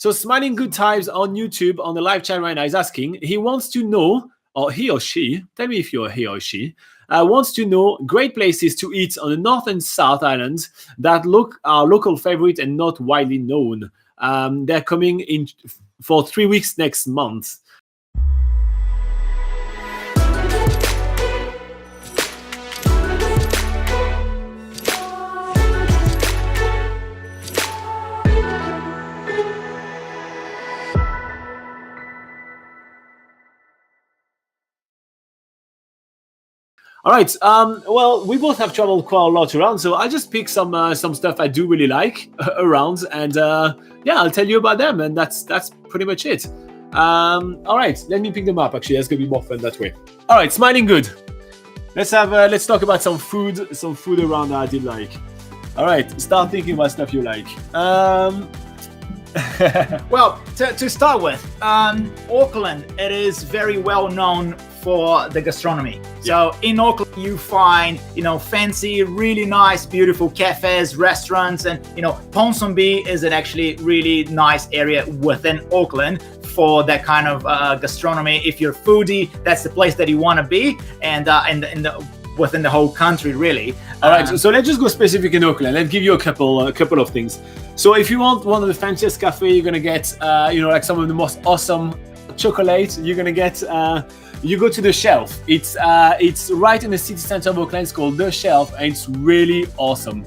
So Smilinggoodtimes on YouTube on the live chat right now is asking, he wants to know, or he or she, tell me if you're he or she, wants to know great places to eat on the North and South Islands that are local favorite and not widely known. They're coming in for 3 weeks next month. All right. Well, we both have traveled quite a lot around, so I'll just pick some stuff I do really like around, and yeah, I'll tell you about them, and that's pretty much it. All right, let me pick them up. Actually, that's gonna be more fun that way. All right, smiling good. Let's talk about some food around that I did like. All right, start thinking about stuff you like. Well, to start with, Auckland, it is very well known for the gastronomy. So in Auckland, you find, fancy, really nice, beautiful cafes, restaurants, and, Ponsonby is an actually really nice area within Auckland for that kind of gastronomy. If you're a foodie, that's the place that you want to be, and within the whole country, really. All right, so let's just go specific in Auckland. Let's give you a couple of things. So if you want one of the fanciest cafe, you're gonna get, like some of the most awesome chocolate. You're gonna get. You go to the Shelf. It's right in the city center of Auckland. It's called the Shelf, and it's really awesome.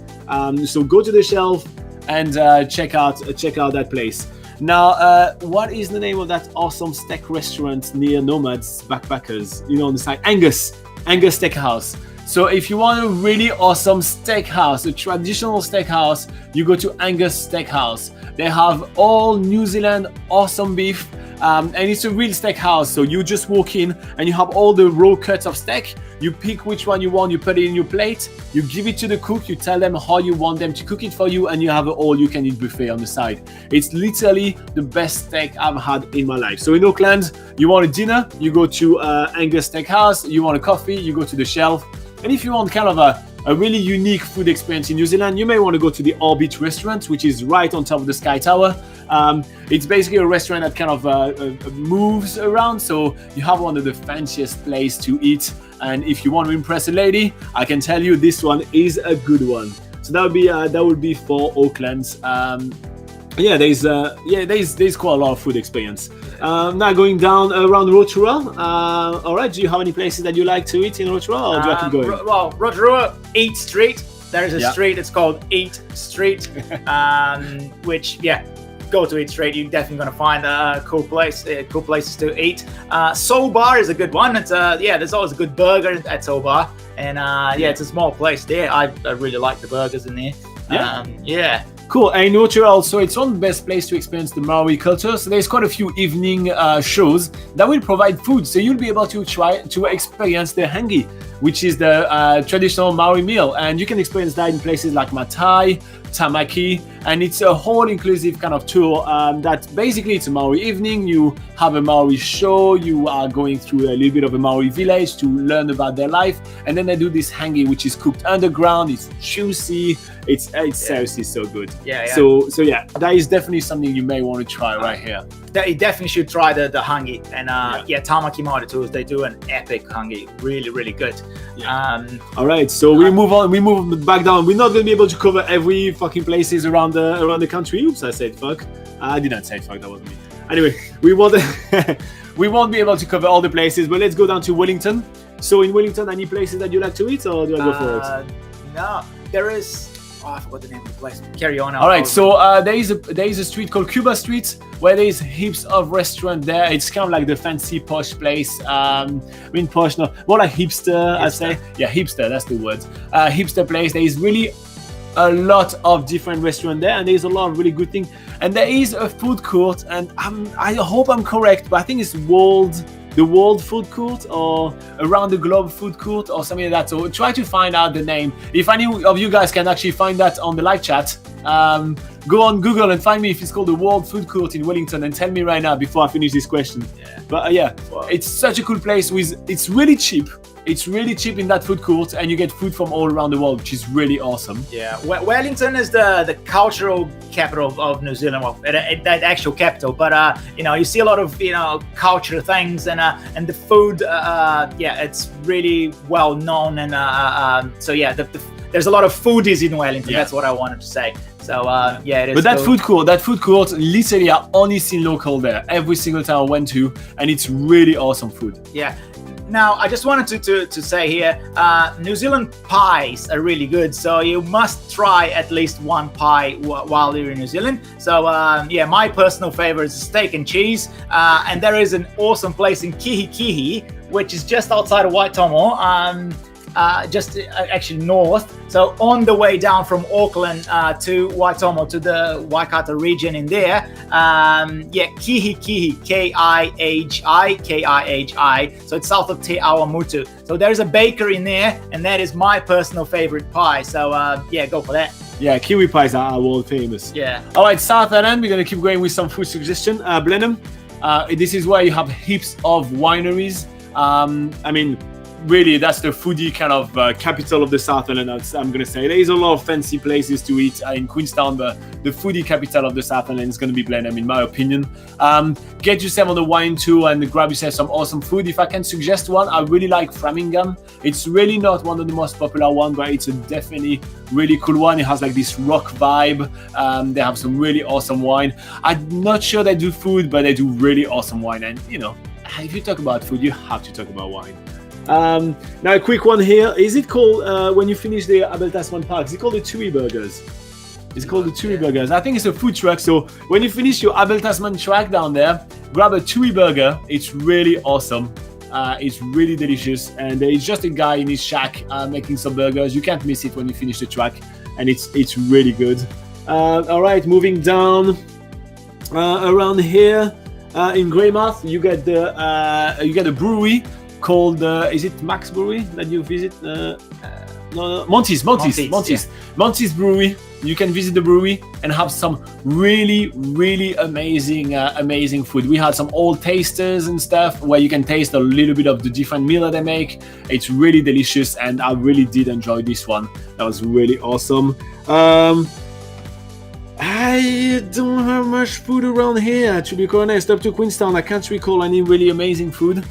So go to the Shelf and check out that place. Now, what is the name of that awesome steak restaurant near Nomads Backpackers? On the side, Angus Steakhouse. So if you want a really awesome steakhouse, a traditional steakhouse, you go to Angus Steakhouse. They have all New Zealand awesome beef, and it's a real steakhouse. So you just walk in and you have all the raw cuts of steak. You pick which one you want, you put it in your plate, you give it to the cook, you tell them how you want them to cook it for you, and you have an all-you-can-eat buffet on the side. It's literally the best steak I've had in my life. So in Auckland, you want a dinner, you go to Angus Steakhouse. You want a coffee, you go to the Shelf. And if you want kind of a really unique food experience in New Zealand, you may want to go to the Orbit restaurant, which is right on top of the Sky Tower. It's basically a restaurant that kind of moves around, so you have one of the fanciest places to eat. And if you want to impress a lady, I can tell you this one is a good one. So that would be for Auckland. There's quite a lot of food experience. Now going down around Rotorua. All right, do you have any places that you like to eat in Rotorua, or do I keep going? Well, Rotorua, Eat Street. There is a street. It's called Eat Street, which go to Eat Street. You're definitely gonna find a cool places to eat. Soul Bar is a good one. It's there's always a good burger at Soul Bar, and it's a small place there. I really like the burgers in there. Cool. And in Rotorua also, it's one of the best place to experience the Maori culture. So there's quite a few evening shows that will provide food. So you'll be able to try to experience the hangi, which is the traditional Maori meal. And you can experience that in places like Matai, Tamaki, and it's a whole inclusive kind of tour that basically it's a Maori evening. You have a Maori show, you are going through a little bit of a Maori village to learn about their life, and then they do this hangi, which is cooked underground. It's juicy, it's seriously so good. So that is definitely something you may want to try right here. You definitely should try the hangi, and Tamaki Maori tours, they do an epic hangi, really good. All right, so we move back down. We're not going to be able to cover every fucking places around the country. Oops, I said fuck. I did not say fuck, that wasn't me. Anyway, we won't be able to cover all the places, but let's go down to Wellington. So in Wellington, any places that you like to eat, or do I go for it? No, there is. I forgot the name of the place. Carry on. All right, so there is a street called Cuba Street where there is heaps of restaurant there. It's kind of like the fancy posh place. Posh, no, more like hipster. I'd say. Yeah, hipster. That's the word. Hipster place. There is really a lot of different restaurants there, and there's a lot of really good things. And there is a food court, and I hope I'm correct, but I think it's the World Food Court, or Around the Globe Food Court, or something like that. So try to find out the name. If any of you guys can actually find that on the live chat, go on Google and find me if it's called the World Food Court in Wellington, and tell me right now before I finish this question. But It's such a cool place. It's really cheap. It's really cheap in that food court, and you get food from all around the world, which is really awesome. Yeah, Wellington is the cultural capital of New Zealand. Well, that actual capital, but you see a lot of cultural things, and the food. It's really well known, and there's a lot of foodies in Wellington. Yeah. That's what I wanted to say. So it is. But that food court, literally, I only seen local there every single time I went to, and it's really awesome food. Yeah. Now, I just wanted to say here, New Zealand pies are really good, so you must try at least one pie while you're in New Zealand. So, my personal favorite is steak and cheese, and there is an awesome place in Kihi, which is just outside of Waitomo, actually north. So on the way down from Auckland to Waitomo, to the Waikato region in there, Kihi, Kihi. So it's south of Te Awamutu. So there's a bakery in there, and that is my personal favorite pie. So go for that. Yeah, kiwi pies are world famous. Yeah. All right, South Island, we're going to keep going with some food suggestion. Blenheim, this is where you have heaps of wineries. Really, that's the foodie kind of capital of the South Island, I'm going to say. There is a lot of fancy places to eat in Queenstown, but the foodie capital of the South Island is going to be Blenheim, in my opinion. Get yourself on the wine tour and grab yourself some awesome food. If I can suggest one, I really like Framingham. It's really not one of the most popular ones, but it's a definitely really cool one. It has like this rock vibe. They have some really awesome wine. I'm not sure they do food, but they do really awesome wine. And, if you talk about food, you have to talk about wine. Now a quick one here. Is it called, when you finish the Abel Tasman Park, is it called the Tui Burgers? It's called the Tui Burgers. I think it's a food truck. So when you finish your Abel Tasman track down there, grab a Tui Burger. It's really awesome. It's really delicious. And it's just a guy in his shack making some burgers. You can't miss it when you finish the track. And it's really good. All right, moving down around here in Greymouth, you get the brewery called is it Max Brewery that you visit? No, Monty's Brewery. You can visit the brewery and have some really amazing food. We had some old tasters and stuff where you can taste a little bit of the different meal that they make. It's really delicious, and I really did enjoy this one. That was really awesome. I don't have much food around here, to be honest. Up to Queenstown, I can't recall any really amazing food.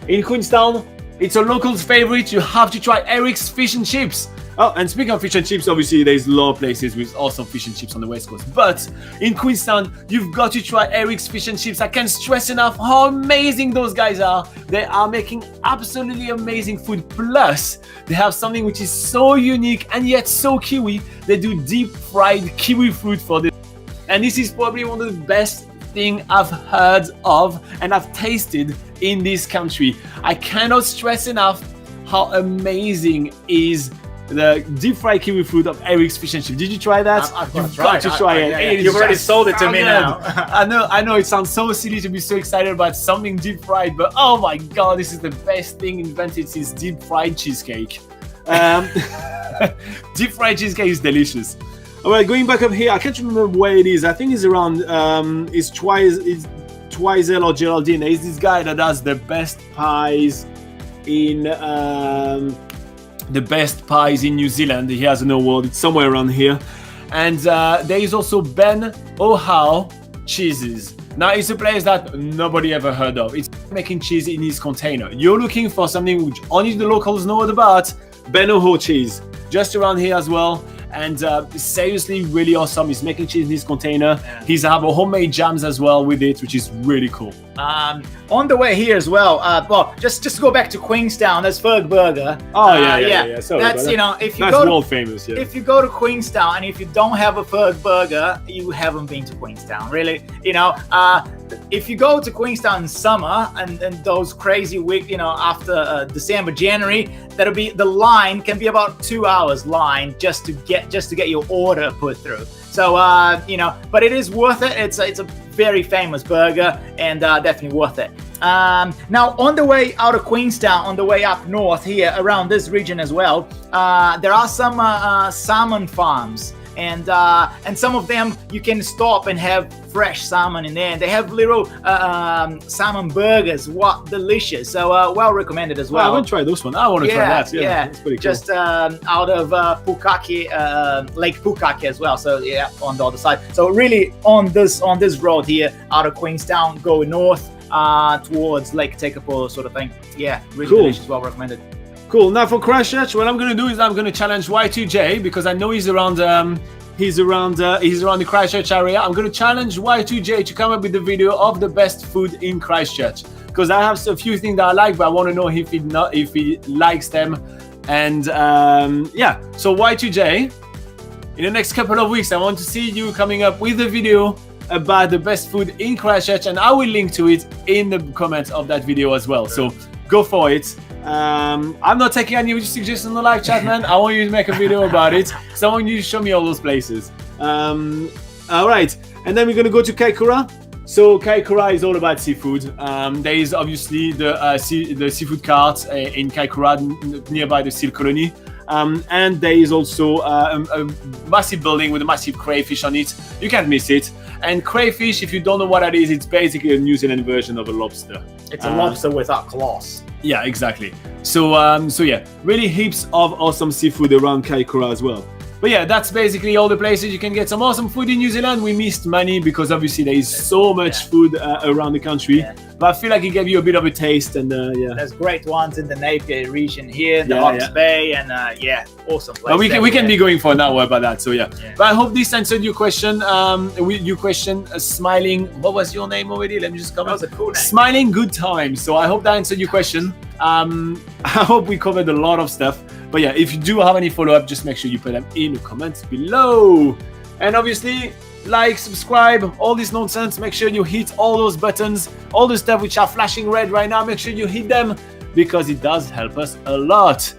In Queenstown, it's a local's favorite. You have to try Eric's Fish and Chips. Oh, and speaking of fish and chips, obviously there's a lot of places with awesome fish and chips on the West Coast. But in Queenstown, you've got to try Eric's Fish and Chips. I can't stress enough how amazing those guys are. They are making absolutely amazing food. Plus, they have something which is so unique and yet so Kiwi. They do deep fried kiwi fruit for this. And this is probably one of the best thing I've heard of and I've tasted in this country. I cannot stress enough how amazing is the deep fried kiwi fruit of Eric's Fish and Chips. Did you try that? You've got to try it. You've already sold it to me now. I know it sounds so silly to be so excited about something deep fried, but oh my god, this is the best thing invented since deep fried cheesecake. Deep fried cheesecake is delicious. Alright, going back up here, I can't remember where it is. I think it's around it's Twizel or Geraldine. There's this guy that does the best pies in New Zealand. He has an award. It's somewhere around here. And there is also Ben O'Howe Cheeses. Now, it's a place that nobody ever heard of. It's making cheese in his container. You're looking for something which only the locals know about. Ben O'Howe Cheese, just around here as well. And seriously, really awesome. He's making cheese in his container. Yeah. He's have a homemade jams as well with it, which is really cool. On the way here as well, just to go back to Queenstown, there's Ferg Burger. Oh yeah. Sorry, that's if you that's go world famous. Yeah. If you go to Queenstown and if you don't have a Ferg Burger, you haven't been to Queenstown. Really, if you go to Queenstown in summer and those crazy week, after December, January, the line can be about 2 hours line just to get your order put through. So but it is worth it. It's a very famous burger and definitely worth it. Now on the way out of Queenstown, on the way up north here around this region as well, there are some salmon farms. and some of them you can stop and have fresh salmon in there. And they have little salmon burgers. What delicious! So well recommended as well. I haven't tried this one. I want to try that. Yeah, that's pretty cool. Just out of Pukaki, Lake Pukaki as well. So yeah, on the other side. So really on this road here out of Queenstown, go north towards Lake Tekapo sort of thing. Yeah, really cool. delicious. Well recommended. Cool. Now for Christchurch, what I'm going to do is I'm going to challenge Y2J because I know he's around the Christchurch area. I'm going to challenge Y2J to come up with a video of the best food in Christchurch because I have a few things that I like, but I want to know if he likes them. And yeah, so Y2J, in the next couple of weeks, I want to see you coming up with a video about the best food in Christchurch, and I will link to it in the comments of that video as well. So go for it. I'm not taking any suggestions on the live chat, man. I want you to make a video about it. So I want you to show me all those places. All right, and then we're gonna go to Kaikoura. So Kaikoura is all about seafood. There is obviously the seafood cart in Kaikoura nearby the seal colony. And there is also a massive building with a massive crayfish on it. You can't miss it. And crayfish, if you don't know what that is, it's basically a New Zealand version of a lobster. It's a lobster without claws. Yeah, exactly. So yeah, really heaps of awesome seafood around Kaikoura as well. But yeah, that's basically all the places you can get some awesome food in New Zealand. We missed many because obviously there is so much food around the country. Yeah. But I feel like it gave you a bit of a taste, and yeah. There's great ones in the Napier region here, in the Hawke's Bay, and yeah, awesome place. But we can be going for an hour about that, so yeah. But I hope this answered your question. Smiling, what was your name already? Let me just comment. That was a cool name. Smilinggoodtimes. So I hope that answered your question. I hope we covered a lot of stuff. But yeah, if you do have any follow-up, just make sure you put them in the comments below. And obviously, like, subscribe, all this nonsense. Make sure you hit all those buttons, all the stuff which are flashing red right now. Make sure you hit them because it does help us a lot.